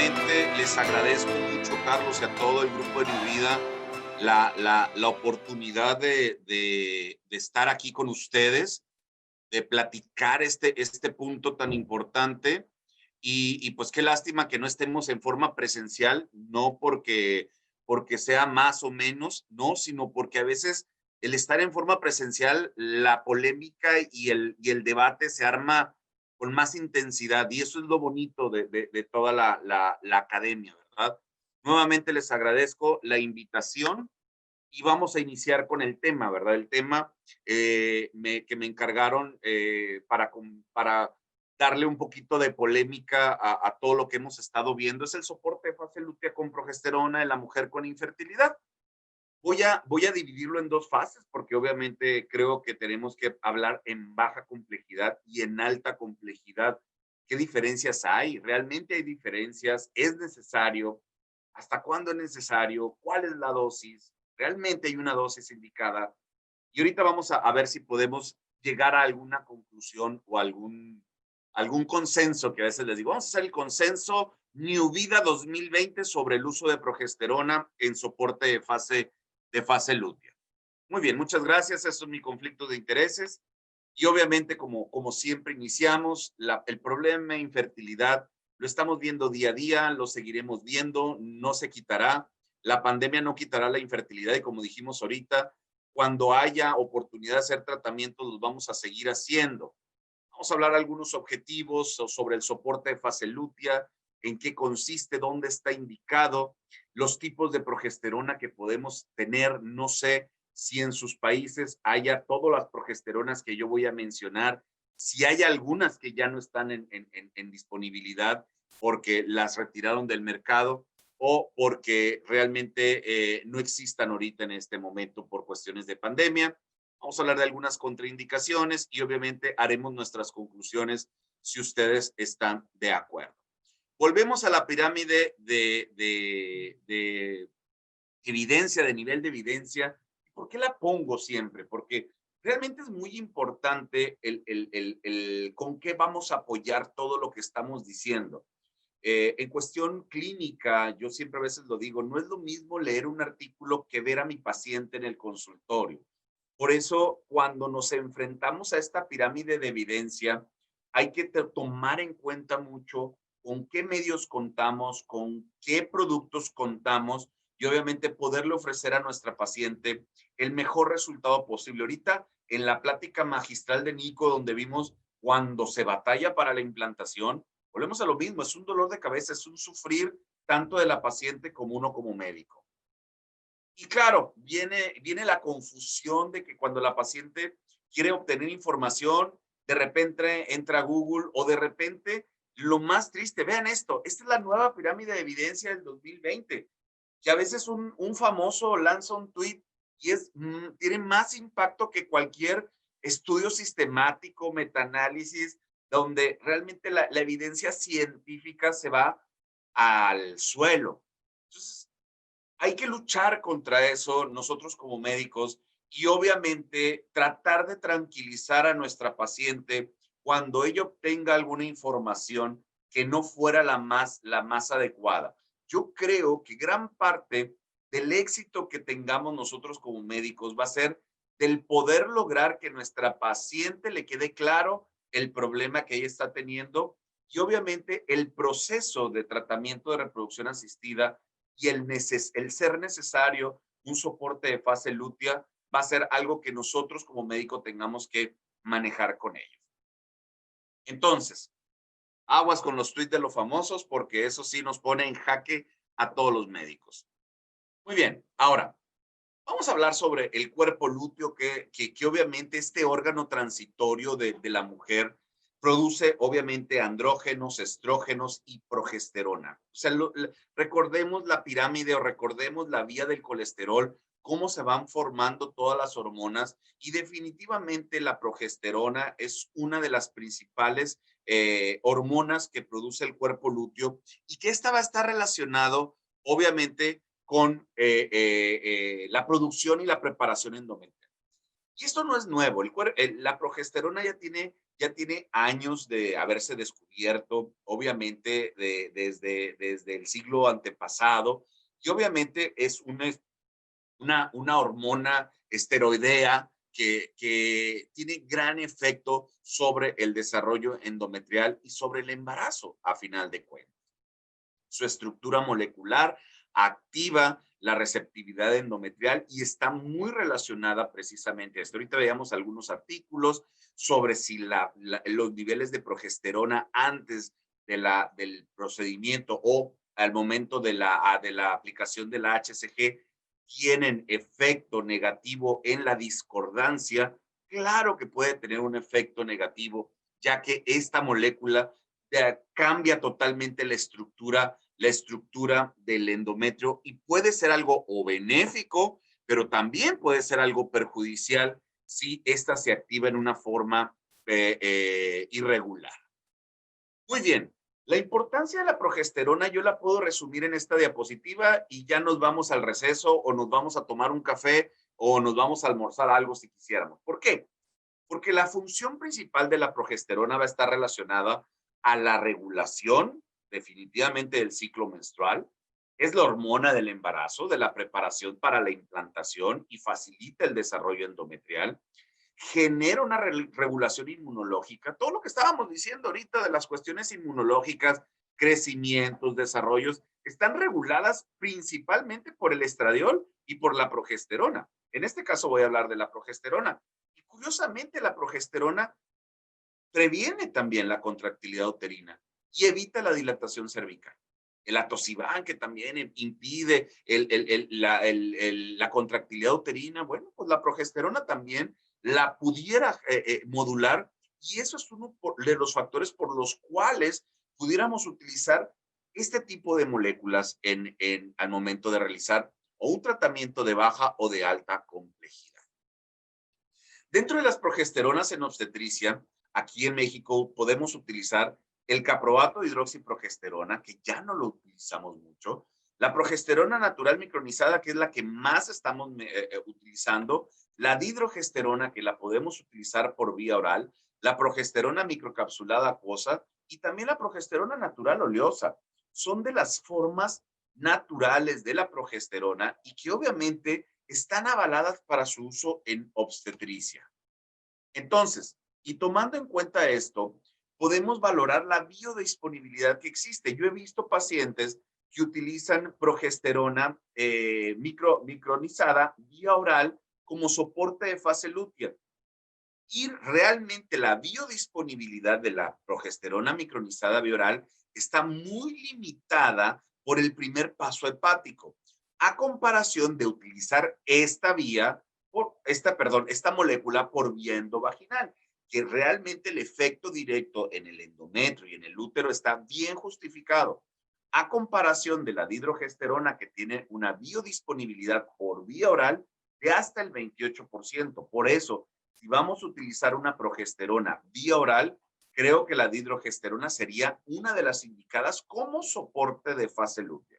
nuevamente les agradezco mucho, Carlos, y a todo el grupo de Mi Vida, la oportunidad de estar aquí con ustedes, de platicar este punto tan importante. Y pues qué lástima que no estemos en forma presencial, no porque sea más o menos, no, sino porque a veces el estar en forma presencial, la polémica y el debate se arma con más intensidad, y eso es lo bonito de toda la academia, ¿verdad? Nuevamente les agradezco la invitación y vamos a iniciar con el tema, ¿verdad? El tema que me encargaron para darle un poquito de polémica a todo lo que hemos estado viendo es el soporte de fase lútea con progesterona en la mujer con infertilidad. Voy a dividirlo en dos fases porque obviamente creo que tenemos que hablar en baja complejidad y en alta complejidad. ¿Qué diferencias hay? ¿Realmente hay diferencias? ¿Es necesario? ¿Hasta cuándo es necesario? ¿Cuál es la dosis? ¿Realmente hay una dosis indicada? Y ahorita vamos a ver si podemos llegar a alguna conclusión o algún consenso, que a veces les digo, vamos a hacer el consenso New Vida 2020 sobre el uso de progesterona en soporte de fase lútea. Muy bien, muchas gracias. Eso es mi conflicto de intereses. Y obviamente, como siempre iniciamos, el problema de infertilidad lo estamos viendo día a día, lo seguiremos viendo, no se quitará. La pandemia no quitará la infertilidad y como dijimos ahorita, cuando haya oportunidad de hacer tratamientos, los vamos a seguir haciendo. Vamos a hablar algunos objetivos sobre el soporte de fase lútea, en qué consiste, dónde está indicado, los tipos de progesterona que podemos tener. No sé si en sus países haya todas las progesteronas que yo voy a mencionar, si hay algunas que ya no están en disponibilidad porque las retiraron del mercado o porque realmente no existan ahorita en este momento por cuestiones de pandemia. Vamos a hablar de algunas contraindicaciones y obviamente haremos nuestras conclusiones si ustedes están de acuerdo. Volvemos a la pirámide de evidencia, de nivel de evidencia. ¿Por qué la pongo siempre? Porque realmente es muy importante el con qué vamos a apoyar todo lo que estamos diciendo. En cuestión clínica, yo siempre a veces lo digo, no es lo mismo leer un artículo que ver a mi paciente en el consultorio. Por eso, cuando nos enfrentamos a esta pirámide de evidencia, hay que tomar en cuenta mucho con qué medios contamos, con qué productos contamos y obviamente poderle ofrecer a nuestra paciente el mejor resultado posible. Ahorita, en la plática magistral de Nico, donde vimos cuando se batalla para la implantación, volvemos a lo mismo, es un dolor de cabeza, es un sufrir tanto de la paciente como uno como médico. Y claro, viene la confusión de que cuando la paciente quiere obtener información, de repente entra a Google o de repente, lo más triste, vean esto, esta es la nueva pirámide de evidencia del 2020, que a veces un famoso lanza un tweet y tiene más impacto que cualquier estudio sistemático, metaanálisis, donde realmente la evidencia científica se va al suelo. Entonces, hay que luchar contra eso nosotros como médicos y obviamente tratar de tranquilizar a nuestra paciente cuando ella obtenga alguna información que no fuera la más adecuada. Yo creo que gran parte del éxito que tengamos nosotros como médicos va a ser del poder lograr que nuestra paciente le quede claro el problema que ella está teniendo y obviamente el proceso de tratamiento de reproducción asistida y el ser necesario un soporte de fase lútea va a ser algo que nosotros como médico tengamos que manejar con ellos. Entonces, aguas con los tweets de los famosos porque eso sí nos pone en jaque a todos los médicos. Muy bien, ahora vamos a hablar sobre el cuerpo lúteo, que obviamente este órgano transitorio de la mujer produce obviamente andrógenos, estrógenos y progesterona. O sea, recordemos la pirámide o recordemos la vía del colesterol, cómo se van formando todas las hormonas y definitivamente la progesterona es una de las principales hormonas que produce el cuerpo lúteo y que esta va a estar relacionado obviamente con la producción y la preparación endometrial. Y esto no es nuevo. La progesterona ya tiene años de haberse descubierto, obviamente desde el siglo antepasado, y obviamente es una hormona esteroidea que tiene gran efecto sobre el desarrollo endometrial y sobre el embarazo, a final de cuentas. Su estructura molecular activa la receptividad endometrial y está muy relacionada precisamente a esto. Ahorita veíamos algunos artículos sobre si los niveles de progesterona antes del procedimiento o al momento de la aplicación de la HCG tienen efecto negativo en la discordancia. Claro que puede tener un efecto negativo, ya que esta molécula cambia totalmente la estructura del endometrio y puede ser algo o benéfico, pero también puede ser algo perjudicial si ésta se activa en una forma irregular. Muy bien, la importancia de la progesterona yo la puedo resumir en esta diapositiva y ya nos vamos al receso o nos vamos a tomar un café o nos vamos a almorzar algo si quisiéramos. ¿Por qué? Porque la función principal de la progesterona va a estar relacionada a la regulación definitivamente del ciclo menstrual. Es la hormona del embarazo, de la preparación para la implantación y facilita el desarrollo endometrial. Genera una regulación inmunológica. Todo lo que estábamos diciendo ahorita de las cuestiones inmunológicas, crecimientos, desarrollos, están reguladas principalmente por el estradiol y por la progesterona. En este caso voy a hablar de la progesterona. Y curiosamente, la progesterona previene también la contractilidad uterina y evita la dilatación cervical. El atosiban, que también impide la contractilidad uterina, bueno, pues la progesterona también la pudiera modular y eso es uno de los factores por los cuales pudiéramos utilizar este tipo de moléculas al momento de realizar o un tratamiento de baja o de alta complejidad. Dentro de las progesteronas en obstetricia, aquí en México podemos utilizar el caproato de hidroxiprogesterona, que ya no lo utilizamos mucho, la progesterona natural micronizada, que es la que más estamos utilizando, la dihidrogesterona, que la podemos utilizar por vía oral, la progesterona microcapsulada acuosa y también la progesterona natural oleosa. Son de las formas naturales de la progesterona y que obviamente están avaladas para su uso en obstetricia. Entonces, y tomando en cuenta esto, podemos valorar la biodisponibilidad que existe. Yo he visto pacientes que utilizan progesterona micronizada vía oral como soporte de fase lútea. Y realmente la biodisponibilidad de la progesterona micronizada vía oral está muy limitada por el primer paso hepático, a comparación de utilizar esta molécula por vía endovaginal, que realmente el efecto directo en el endometrio y en el útero está bien justificado, a comparación de la dihidrogesterona, que tiene una biodisponibilidad por vía oral de hasta el 28%. Por eso, si vamos a utilizar una progesterona vía oral, creo que la dihidrogesterona sería una de las indicadas como soporte de fase lútea.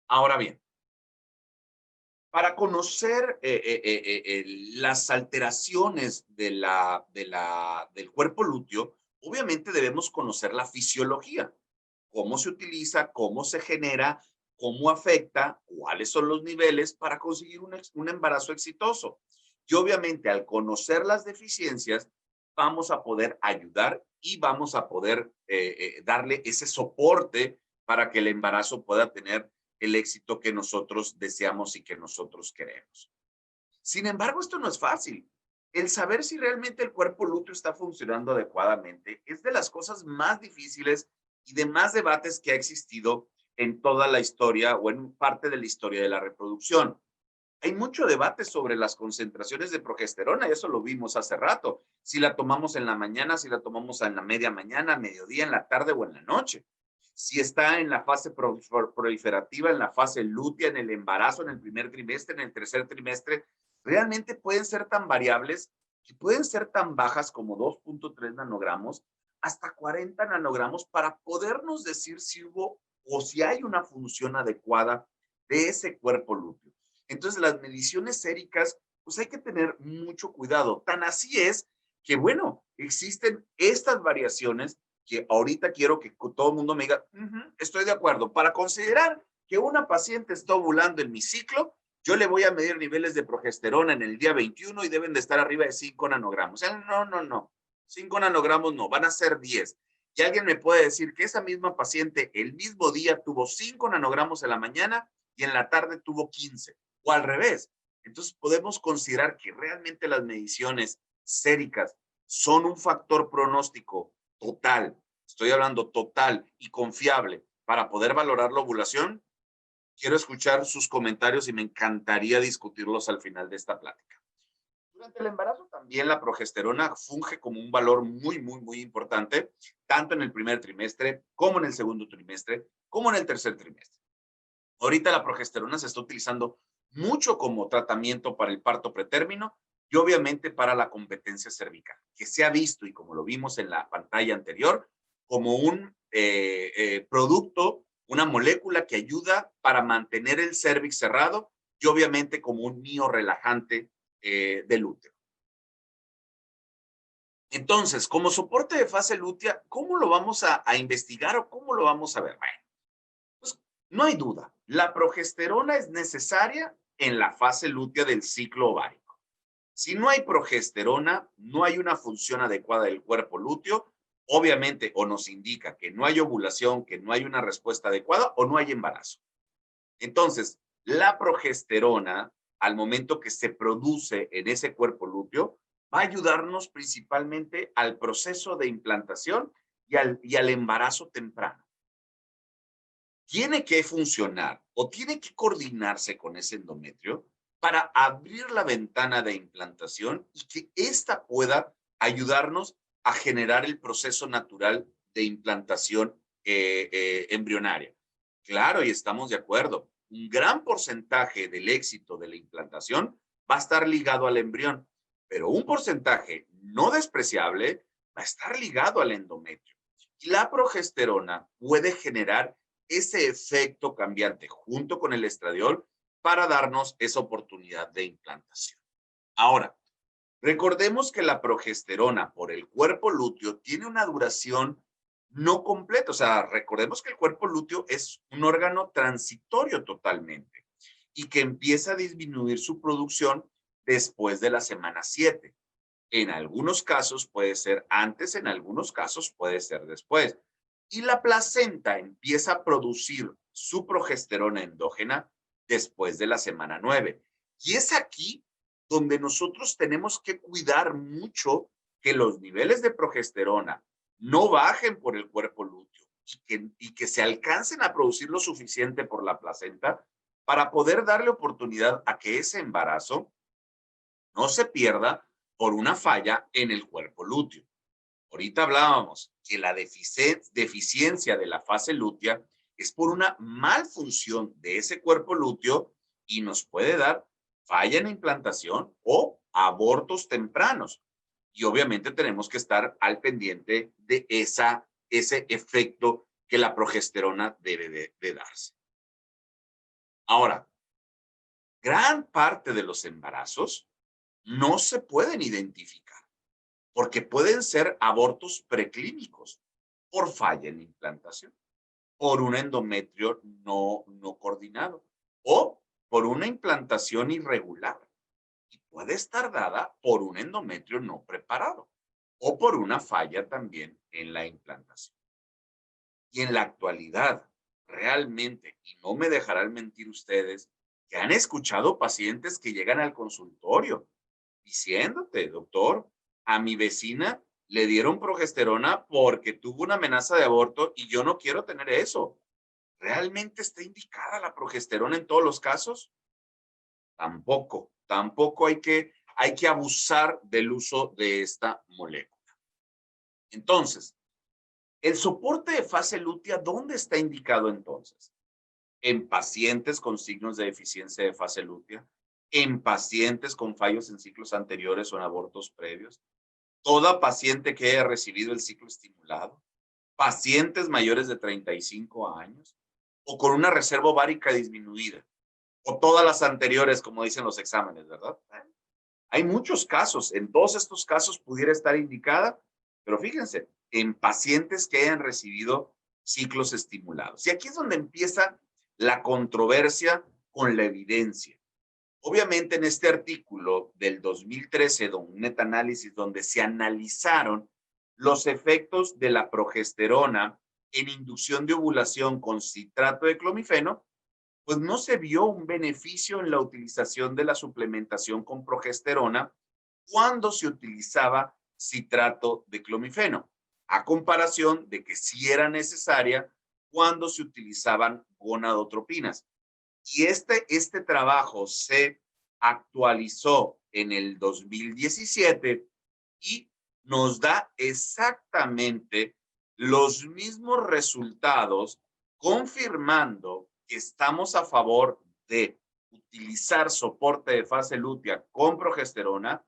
Ahora bien, para conocer las alteraciones del cuerpo lúteo, obviamente debemos conocer la fisiología, cómo se utiliza, cómo se genera, cómo afecta, cuáles son los niveles para conseguir un embarazo exitoso. Y obviamente al conocer las deficiencias, vamos a poder ayudar y vamos a poder darle ese soporte para que el embarazo pueda tener el éxito que nosotros deseamos y que nosotros queremos. Sin embargo, esto no es fácil. El saber si realmente el cuerpo lúteo está funcionando adecuadamente es de las cosas más difíciles y de más debates que ha existido en toda la historia o en parte de la historia de la reproducción. Hay mucho debate sobre las concentraciones de progesterona, y eso lo vimos hace rato. Si la tomamos en la mañana, si la tomamos en la media mañana, mediodía, en la tarde o en la noche. Si está en la fase proliferativa, en la fase lútea, en el embarazo, en el primer trimestre, en el tercer trimestre, realmente pueden ser tan variables y pueden ser tan bajas como 2.3 nanogramos hasta 40 nanogramos para podernos decir si hubo o si hay una función adecuada de ese cuerpo lúteo. Entonces, las mediciones séricas pues hay que tener mucho cuidado. Tan así es que, bueno, existen estas variaciones que ahorita quiero que todo el mundo me diga, estoy de acuerdo. Para considerar que una paciente está ovulando en mi ciclo, yo le voy a medir niveles de progesterona en el día 21 y deben de estar arriba de 5 nanogramos. No, no, no. 5 nanogramos no, van a ser 10. Y alguien me puede decir que esa misma paciente el mismo día tuvo 5 nanogramos en la mañana y en la tarde tuvo 15. O al revés. Entonces podemos considerar que realmente las mediciones séricas son un factor pronóstico total, estoy hablando total y confiable para poder valorar la ovulación. Quiero escuchar sus comentarios y me encantaría discutirlos al final de esta plática. Durante el embarazo también la progesterona funge como un valor muy, muy, muy importante, tanto en el primer trimestre, como en el segundo trimestre, como en el tercer trimestre. Ahorita la progesterona se está utilizando mucho como tratamiento para el parto pretérmino y obviamente para la competencia cervical, que se ha visto, y como lo vimos en la pantalla anterior, como un producto, una molécula que ayuda para mantener el cervix cerrado y obviamente como un miorrelajante del útero. Entonces, como soporte de fase lútea, ¿cómo lo vamos a investigar o cómo lo vamos a ver? Bueno, pues no hay duda, la progesterona es necesaria en la fase lútea del ciclo ovárico. Si no hay progesterona, no hay una función adecuada del cuerpo lúteo, obviamente o nos indica que no hay ovulación, que no hay una respuesta adecuada o no hay embarazo. Entonces, la progesterona, al momento que se produce en ese cuerpo lúteo, va a ayudarnos principalmente al proceso de implantación y al embarazo temprano. Tiene que funcionar o tiene que coordinarse con ese endometrio para abrir la ventana de implantación y que ésta pueda ayudarnos a generar el proceso natural de implantación embrionaria. Claro, y estamos de acuerdo. Un gran porcentaje del éxito de la implantación va a estar ligado al embrión, pero un porcentaje no despreciable va a estar ligado al endometrio. Y la progesterona puede generar ese efecto cambiante junto con el estradiol para darnos esa oportunidad de implantación. Ahora, recordemos que la progesterona por el cuerpo lúteo tiene una duración no completa. O sea, recordemos que el cuerpo lúteo es un órgano transitorio totalmente y que empieza a disminuir su producción después de la semana 7. En algunos casos puede ser antes, en algunos casos puede ser después. Y la placenta empieza a producir su progesterona endógena después de la semana 9. Y es aquí donde nosotros tenemos que cuidar mucho que los niveles de progesterona no bajen por el cuerpo lúteo y que se alcancen a producir lo suficiente por la placenta para poder darle oportunidad a que ese embarazo no se pierda por una falla en el cuerpo lúteo. Ahorita hablábamos que la deficiencia de la fase lútea es por una malfunción de ese cuerpo lúteo y nos puede dar falla en la implantación o abortos tempranos. Y obviamente tenemos que estar al pendiente de ese efecto que la progesterona debe de darse. Ahora, gran parte de los embarazos no se pueden identificar porque pueden ser abortos preclínicos por falla en la implantación, por un endometrio no coordinado o por una implantación irregular. Y puede estar dada por un endometrio no preparado o por una falla también en la implantación. Y en la actualidad, realmente, y no me dejarán mentir ustedes, que han escuchado pacientes que llegan al consultorio diciéndote, doctor, a mi vecina le dieron progesterona porque tuvo una amenaza de aborto y yo no quiero tener eso. ¿Realmente está indicada la progesterona en todos los casos? Tampoco, tampoco hay que abusar del uso de esta molécula. Entonces, el soporte de fase lútea, ¿dónde está indicado entonces? En pacientes con signos de deficiencia de fase lútea, en pacientes con fallos en ciclos anteriores o en abortos previos, toda paciente que haya recibido el ciclo estimulado, pacientes mayores de 35 años o con una reserva ovárica disminuida, o todas las anteriores, como dicen los exámenes, ¿verdad? Hay muchos casos, en todos estos casos pudiera estar indicada, pero fíjense, en pacientes que hayan recibido ciclos estimulados. Y aquí es donde empieza la controversia con la evidencia. Obviamente en este artículo del 2013, un metaanálisis donde se analizaron los efectos de la progesterona en inducción de ovulación con citrato de clomifeno, pues no se vio un beneficio en la utilización de la suplementación con progesterona cuando se utilizaba citrato de clomifeno, a comparación de que sí era necesaria cuando se utilizaban gonadotropinas. Y este trabajo se actualizó en el 2017 y nos da exactamente los mismos resultados, confirmando que estamos a favor de utilizar soporte de fase lútea con progesterona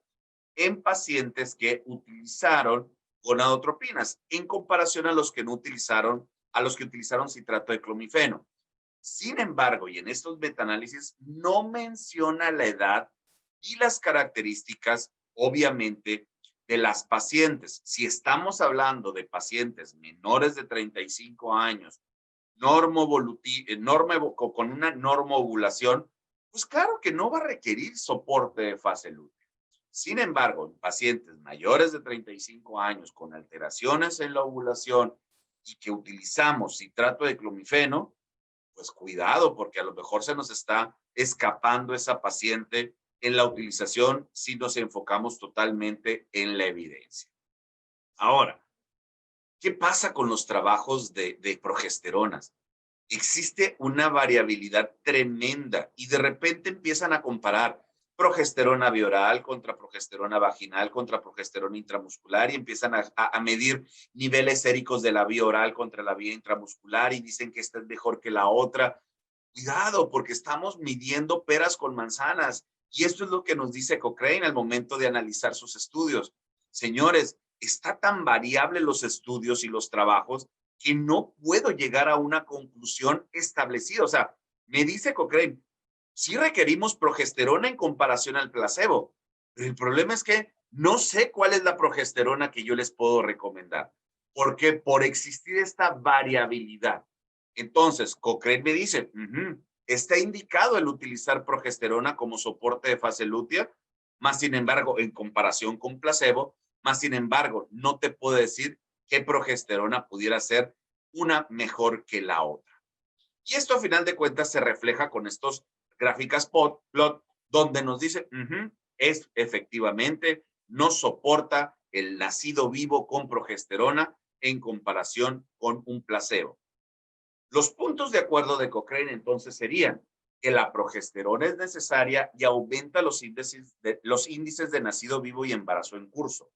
en pacientes que utilizaron gonadotropinas en comparación a los que no utilizaron, a los que utilizaron citrato de clomifeno. Sin embargo, y en estos metaanálisis no menciona la edad y las características, obviamente, de las pacientes. Si estamos hablando de pacientes menores de 35 años, con una normovulación, pues claro que no va a requerir soporte de fase lútea. Sin embargo, en pacientes mayores de 35 años con alteraciones en la ovulación y que utilizamos citrato de clomifeno, pues cuidado, porque a lo mejor se nos está escapando esa paciente en la utilización si nos enfocamos totalmente en la evidencia. Ahora, ¿qué pasa con los trabajos de progesteronas? Existe una variabilidad tremenda y de repente empiezan a comparar progesterona bioral contra progesterona vaginal contra progesterona intramuscular y empiezan a medir niveles séricos de la vía oral contra la vía intramuscular y dicen que esta es mejor que la otra. Cuidado, porque estamos midiendo peras con manzanas y esto es lo que nos dice Cochrane al momento de analizar sus estudios. Señores, está tan variable los estudios y los trabajos que no puedo llegar a una conclusión establecida. O sea, me dice Cochrane, sí requerimos progesterona en comparación al placebo, pero el problema es que no sé cuál es la progesterona que yo les puedo recomendar, porque por existir esta variabilidad. Entonces, Cochrane me dice, está indicado el utilizar progesterona como soporte de fase lútea, más sin embargo, en comparación con placebo, más sin embargo, no te puedo decir qué progesterona pudiera ser una mejor que la otra. Y esto a final de cuentas se refleja con estos gráficas plot, donde nos dice, es efectivamente, no soporta el nacido vivo con progesterona en comparación con un placebo. Los puntos de acuerdo de Cochrane entonces serían que la progesterona es necesaria y aumenta los índices de nacido vivo y embarazo en curso.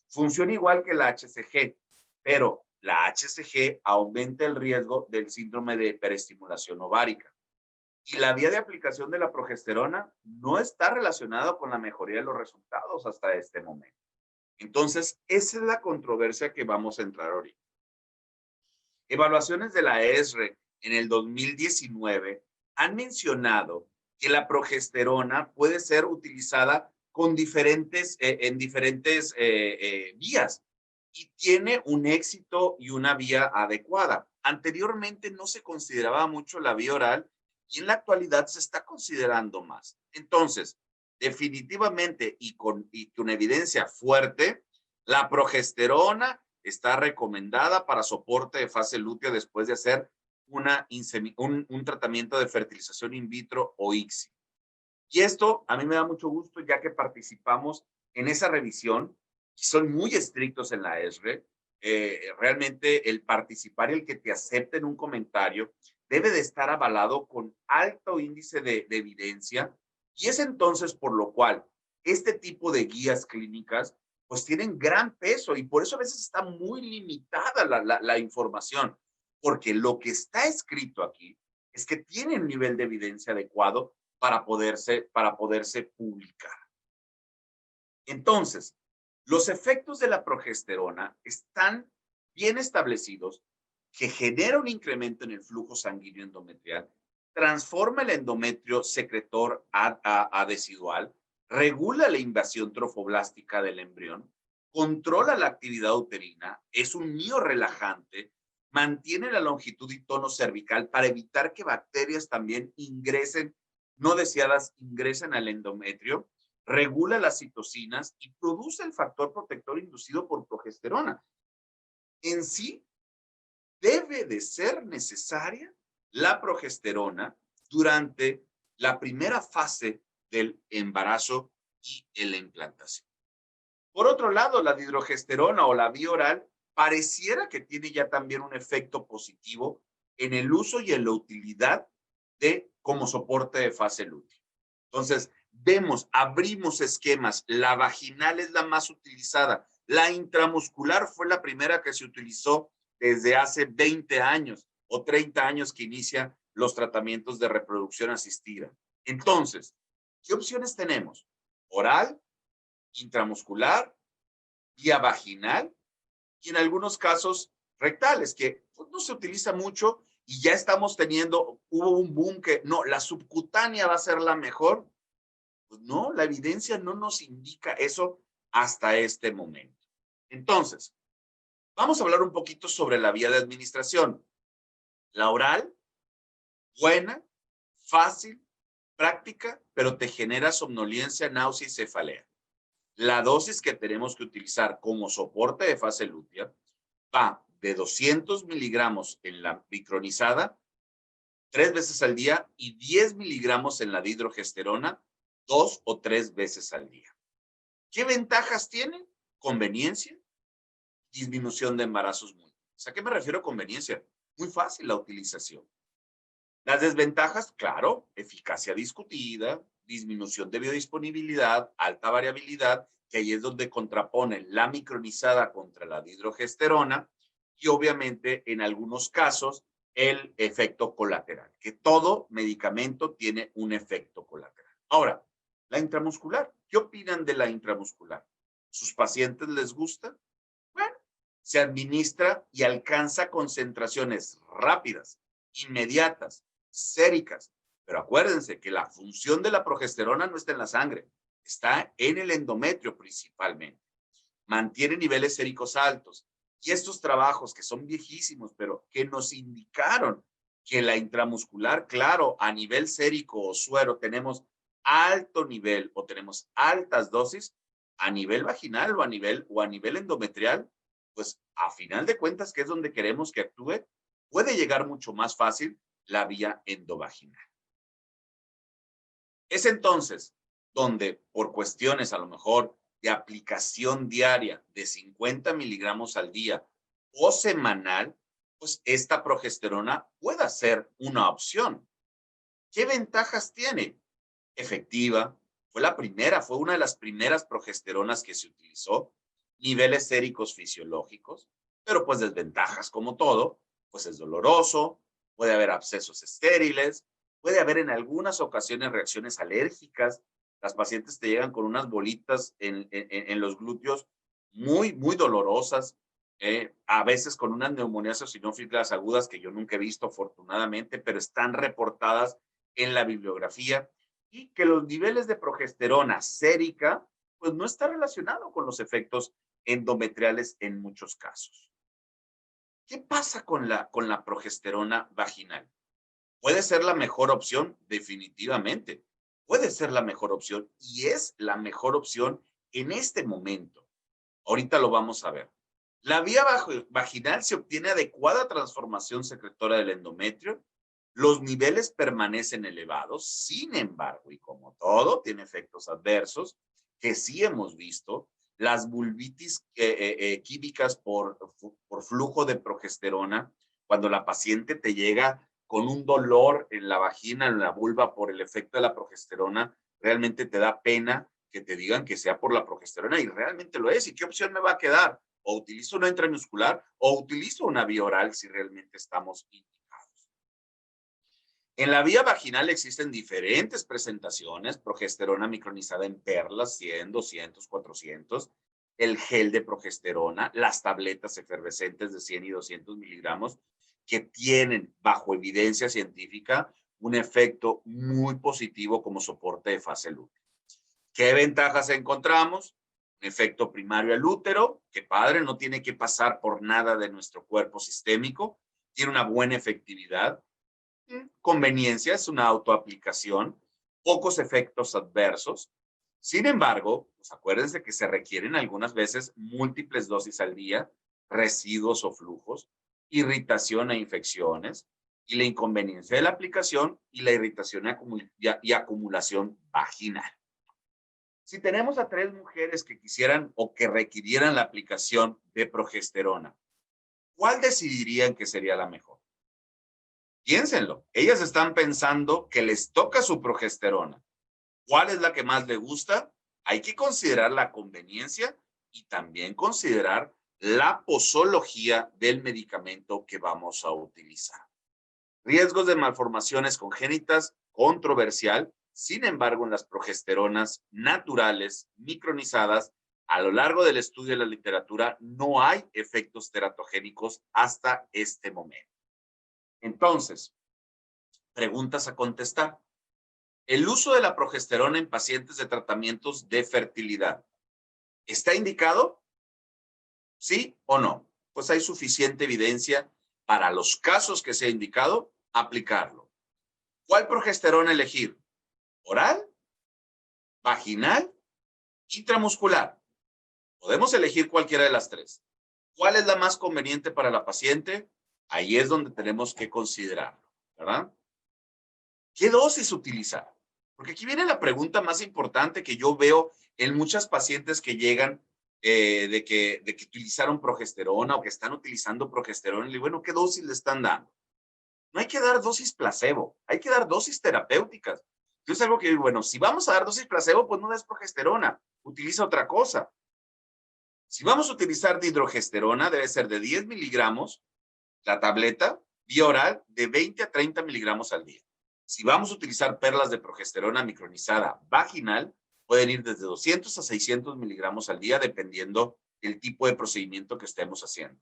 Funciona igual que la HCG, pero la HCG aumenta el riesgo del síndrome de hiperestimulación ovárica. Y la vía de aplicación de la progesterona no está relacionada con la mejoría de los resultados hasta este momento. Entonces, esa es la controversia que vamos a entrar ahorita. Evaluaciones de la ESRE en el 2019 han mencionado que la progesterona puede ser utilizada con en diferentes vías y tiene un éxito y una vía adecuada. Anteriormente no se consideraba mucho la vía oral y en la actualidad se está considerando más. Entonces, definitivamente y con evidencia fuerte, la progesterona está recomendada para soporte de fase lútea después de hacer un tratamiento de fertilización in vitro o ICSI. Y esto a mí me da mucho gusto ya que participamos en esa revisión y son muy estrictos en la ESRE. Realmente el participar y el que te acepten un comentario debe de estar avalado con alto índice de evidencia y es entonces por lo cual este tipo de guías clínicas pues tienen gran peso y por eso a veces está muy limitada la información, porque lo que está escrito aquí es que tiene un nivel de evidencia adecuado para poderse publicar. Entonces, los efectos de la progesterona están bien establecidos que genera un incremento en el flujo sanguíneo endometrial, transforma el endometrio secretor a decidual, regula la invasión trofoblástica del embrión, controla la actividad uterina, es un miorrelajante, mantiene la longitud y tono cervical para evitar que bacterias también ingresen, no deseadas, ingresen al endometrio, regula las citocinas y produce el factor protector inducido por progesterona. En sí, debe de ser necesaria la progesterona durante la primera fase del embarazo y en la implantación. Por otro lado, la dihidrogesterona o la vía oral pareciera que tiene ya también un efecto positivo en el uso y en la utilidad de como soporte de fase lútea. Entonces, vemos, abrimos esquemas, la vaginal es la más utilizada, la intramuscular fue la primera que se utilizó desde hace 20 años o 30 años que inicia los tratamientos de reproducción asistida. Entonces, ¿qué opciones tenemos? Oral, intramuscular, vía vaginal y en algunos casos rectales, que pues, no se utiliza mucho y ya estamos teniendo, hubo un boom que no, la subcutánea va a ser la mejor. Pues no, la evidencia no nos indica eso hasta este momento. Entonces, vamos a hablar un poquito sobre la vía de administración. La oral, buena, fácil, práctica, pero te genera somnolencia, náusea y cefalea. La dosis que tenemos que utilizar como soporte de fase lútea va de 200 miligramos en la micronizada 3 veces al día y 10 miligramos en la dihidrogesterona 2 o 3 veces al día. ¿Qué ventajas tiene? Conveniencia, disminución de embarazos múltiples. ¿A qué me refiero a conveniencia? Muy fácil la utilización. Las desventajas, claro, eficacia discutida, disminución de biodisponibilidad, alta variabilidad, que ahí es donde contraponen la micronizada contra la dihidrogesterona y obviamente en algunos casos el efecto colateral, que todo medicamento tiene un efecto colateral. Ahora, la intramuscular, ¿qué opinan de la intramuscular? ¿Sus pacientes les gusta? Bueno, se administra y alcanza concentraciones rápidas, inmediatas, séricas. Pero acuérdense que la función de la progesterona no está en la sangre, está en el endometrio principalmente. Mantiene niveles séricos altos. Y estos trabajos que son viejísimos, pero que nos indicaron que la intramuscular, claro, a nivel sérico o suero tenemos alto nivel o tenemos altas dosis, a nivel vaginal o a nivel endometrial, pues a final de cuentas, que es donde queremos que actúe, puede llegar mucho más fácil la vía endovaginal. Es entonces donde por cuestiones a lo mejor de aplicación diaria de 50 miligramos al día o semanal, pues esta progesterona pueda ser una opción. ¿Qué ventajas tiene? Efectiva, fue una de las primeras progesteronas que se utilizó, niveles séricos fisiológicos, pero pues desventajas como todo, pues es doloroso, puede haber abscesos estériles, puede haber en algunas ocasiones reacciones alérgicas, las pacientes te llegan con unas bolitas en los glúteos muy dolorosas, a veces con unas neumonías eosinófilas agudas que yo nunca he visto afortunadamente, pero están reportadas en la bibliografía y que los niveles de progesterona sérica, pues no está relacionado con los efectos endometriales en muchos casos. ¿Qué pasa con la progesterona vaginal? ¿Puede ser la mejor opción? Definitivamente. Puede ser la mejor opción y es la mejor opción en este momento. Ahorita lo vamos a ver. La vía vaginal se obtiene adecuada transformación secretora del endometrio. Los niveles permanecen elevados, sin embargo, y como todo, tiene efectos adversos que sí hemos visto. Las vulvitis químicas por flujo de progesterona, cuando la paciente te llega con un dolor en la vagina, en la vulva, por el efecto de la progesterona, realmente te da pena que te digan que sea por la progesterona y realmente lo es. ¿Y qué opción me va a quedar? O utilizo una intramuscular o utilizo una vía oral si realmente estamos indicados. En la vía vaginal existen diferentes presentaciones, progesterona micronizada en perlas, 100, 200, 400, el gel de progesterona, las tabletas efervescentes de 100 y 200 miligramos, que tienen, bajo evidencia científica, un efecto muy positivo como soporte de fase lútea. ¿Qué ventajas encontramos? Un efecto primario al útero, que padre, no tiene que pasar por nada de nuestro cuerpo sistémico, tiene una buena efectividad. Conveniencia, es una autoaplicación, pocos efectos adversos. Sin embargo, pues acuérdense que se requieren algunas veces múltiples dosis al día, residuos o flujos, irritación e infecciones, y la inconveniencia de la aplicación y la irritación y acumulación vaginal. Si tenemos a 3 mujeres que quisieran o que requirieran la aplicación de progesterona, ¿cuál decidirían que sería la mejor? Piénsenlo. Ellas están pensando que les toca su progesterona. ¿Cuál es la que más le gusta? Hay que considerar la conveniencia y también considerar la posología del medicamento que vamos a utilizar. Riesgos de malformaciones congénitas, controversial. Sin embargo, en las progesteronas naturales, micronizadas, a lo largo del estudio de la literatura, no hay efectos teratogénicos hasta este momento. Entonces, preguntas a contestar. El uso de la progesterona en pacientes de tratamientos de fertilidad, ¿está indicado? ¿Sí o no? Pues hay suficiente evidencia para los casos que sea indicado aplicarlo. ¿Cuál progesterona elegir? ¿Oral? ¿Vaginal? ¿Intramuscular? Podemos elegir cualquiera de las 3. ¿Cuál es la más conveniente para la paciente? Ahí es donde tenemos que considerarlo, ¿verdad? ¿Qué dosis utilizar? Porque aquí viene la pregunta más importante que yo veo en muchas pacientes que llegan de que utilizaron progesterona o que están utilizando progesterona. Y bueno, ¿qué dosis le están dando? No hay que dar dosis placebo, hay que dar dosis terapéuticas. Yo es algo que digo, bueno, si vamos a dar dosis placebo, pues no des progesterona, utiliza otra cosa. Si vamos a utilizar dihidrogesterona, debe ser de 10 miligramos la tableta, vía oral, de 20 a 30 miligramos al día. Si vamos a utilizar perlas de progesterona micronizada vaginal, pueden ir desde 200 a 600 miligramos al día, dependiendo el tipo de procedimiento que estemos haciendo.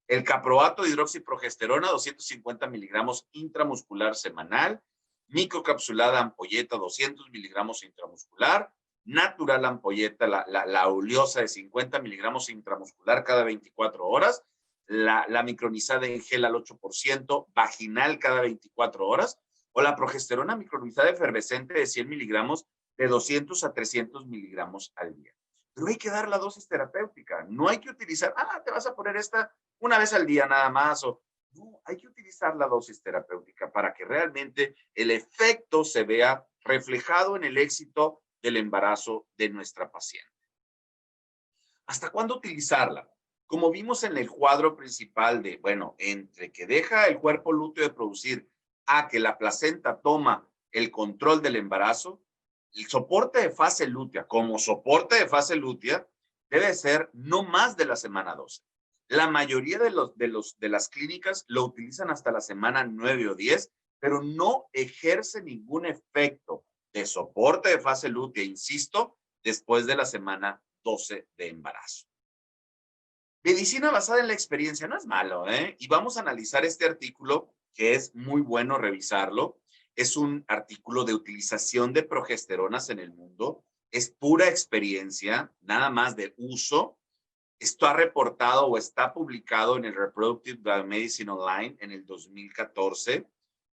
El caproato de hidroxiprogesterona, 250 miligramos intramuscular semanal. Microcapsulada ampolleta, 200 miligramos intramuscular. Natural ampolleta, la oleosa de 50 miligramos intramuscular cada 24 horas. La micronizada en gel al 8%, vaginal cada 24 horas. O la progesterona micronizada efervescente de 100 miligramos de 200 a 300 miligramos al día. Pero hay que dar la dosis terapéutica. No hay que utilizar, te vas a poner esta una vez al día nada más. No, hay que utilizar la dosis terapéutica para que realmente el efecto se vea reflejado en el éxito del embarazo de nuestra paciente. ¿Hasta cuándo utilizarla? Como vimos en el cuadro principal de, bueno, entre que deja el cuerpo lúteo de producir a que la placenta toma el control del embarazo, el soporte de fase lútea, como soporte de fase lútea, debe ser no más de la semana 12. La mayoría de las clínicas lo utilizan hasta la semana 9 o 10, pero no ejerce ningún efecto de soporte de fase lútea, insisto, después de la semana 12 de embarazo. Medicina basada en la experiencia no es malo, ¿eh? Y vamos a analizar este artículo, que es muy bueno revisarlo. Es un artículo de utilización de progesteronas en el mundo. Es pura experiencia, nada más de uso. Está reportado o está publicado en el Reproductive Biomedicine Online en el 2014.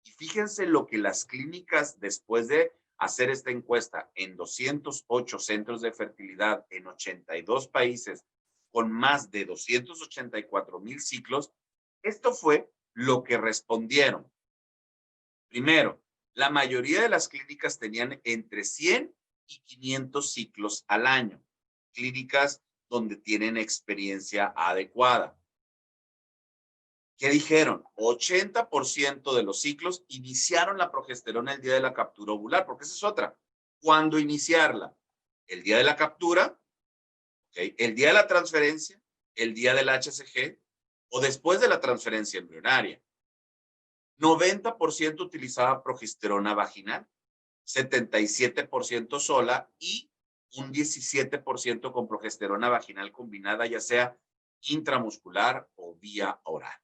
Y fíjense lo que las clínicas, después de hacer esta encuesta en 208 centros de fertilidad en 82 países, con más de 284,000 ciclos, esto fue lo que respondieron. Primero, la mayoría de las clínicas tenían entre 100 y 500 ciclos al año. Clínicas donde tienen experiencia adecuada. ¿Qué dijeron? 80% de los ciclos iniciaron la progesterona el día de la captura ovular, porque esa es otra. ¿Cuándo iniciarla? El día de la captura, ¿okay? El día de la transferencia, el día del HCG o después de la transferencia embrionaria. 90% utilizaba progesterona vaginal, 77% sola y un 17% con progesterona vaginal combinada, ya sea intramuscular o vía oral.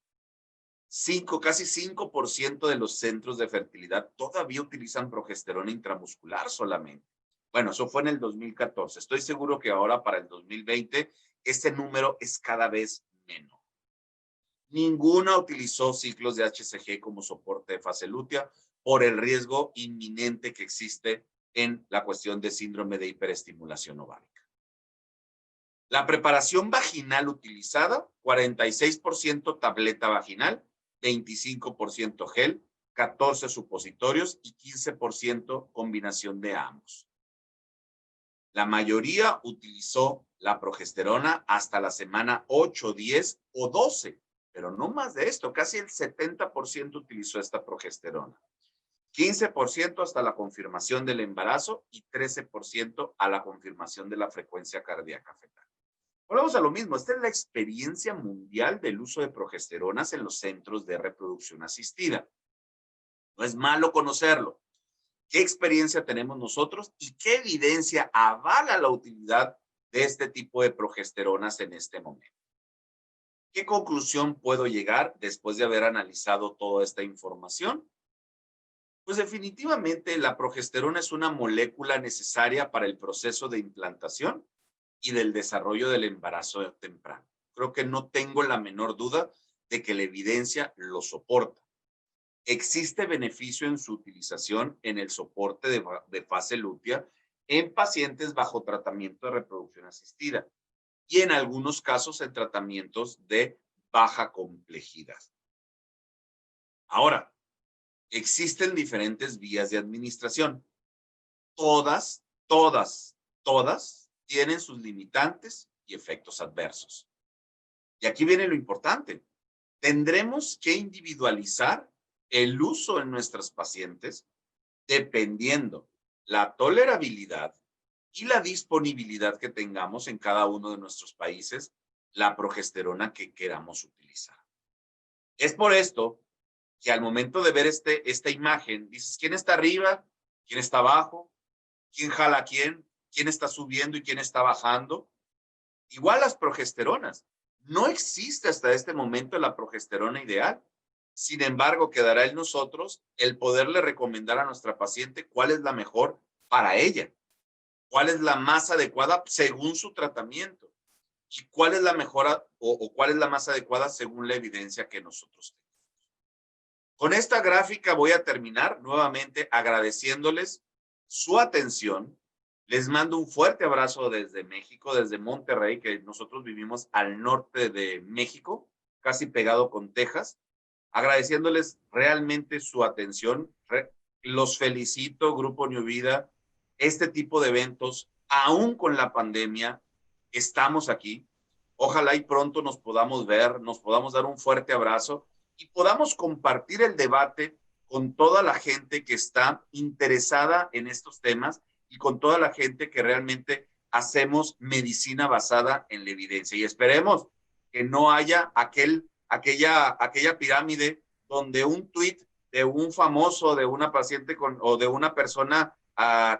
Casi 5% de los centros de fertilidad todavía utilizan progesterona intramuscular solamente. Bueno, eso fue en el 2014. Estoy seguro que ahora para el 2020 ese número es cada vez menor. Ninguna utilizó ciclos de HCG como soporte de fase lútea por el riesgo inminente que existe en la cuestión de síndrome de hiperestimulación ovárica. La preparación vaginal utilizada, 46% tableta vaginal, 25% gel, 14 supositorios y 15% combinación de ambos. La mayoría utilizó la progesterona hasta la semana 8, 10 o 12, pero no más de esto, casi el 70% utilizó esta progesterona. 15% hasta la confirmación del embarazo y 13% a la confirmación de la frecuencia cardíaca fetal. Volvemos a lo mismo, esta es la experiencia mundial del uso de progesteronas en los centros de reproducción asistida. No es malo conocerlo. ¿Qué experiencia tenemos nosotros y qué evidencia avala la utilidad de este tipo de progesteronas en este momento? ¿Qué conclusión puedo llegar después de haber analizado toda esta información? Pues definitivamente la progesterona es una molécula necesaria para el proceso de implantación y del desarrollo del embarazo temprano. Creo que no tengo la menor duda de que la evidencia lo soporta. Existe beneficio en su utilización en el soporte de fase lútea en pacientes bajo tratamiento de reproducción asistida y en algunos casos en tratamientos de baja complejidad. Ahora, existen diferentes vías de administración. Todas tienen sus limitantes y efectos adversos. Y aquí viene lo importante. Tendremos que individualizar el uso en nuestras pacientes dependiendo la tolerabilidad y la disponibilidad que tengamos en cada uno de nuestros países, la progesterona que queramos utilizar. Es por esto que al momento de ver esta imagen, dices, ¿quién está arriba? ¿Quién está abajo? ¿Quién jala a quién? ¿Quién está subiendo y quién está bajando? Igual las progesteronas. No existe hasta este momento la progesterona ideal. Sin embargo, quedará en nosotros el poderle recomendar a nuestra paciente cuál es la mejor para ella, cuál es la más adecuada según su tratamiento y cuál es la mejor o cuál es la más adecuada según la evidencia que nosotros tenemos. Con esta gráfica voy a terminar nuevamente agradeciéndoles su atención. Les mando un fuerte abrazo desde México, desde Monterrey, que nosotros vivimos al norte de México, casi pegado con Texas. Agradeciéndoles realmente su atención. Los felicito, Grupo New Vida. Este tipo de eventos, aún con la pandemia, estamos aquí. Ojalá y pronto nos podamos ver, nos podamos dar un fuerte abrazo y podamos compartir el debate con toda la gente que está interesada en estos temas y con toda la gente que realmente hacemos medicina basada en la evidencia. Y esperemos que no haya aquella pirámide donde un tuit de un famoso, de una paciente o de una persona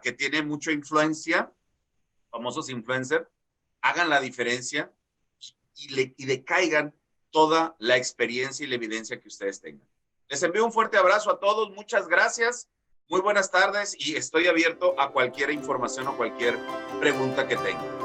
que tiene mucha influencia, famosos influencers, hagan la diferencia y decaigan toda la experiencia y la evidencia que ustedes tengan. Les envío un fuerte abrazo a todos, muchas gracias, muy buenas tardes y estoy abierto a cualquier información o cualquier pregunta que tengan.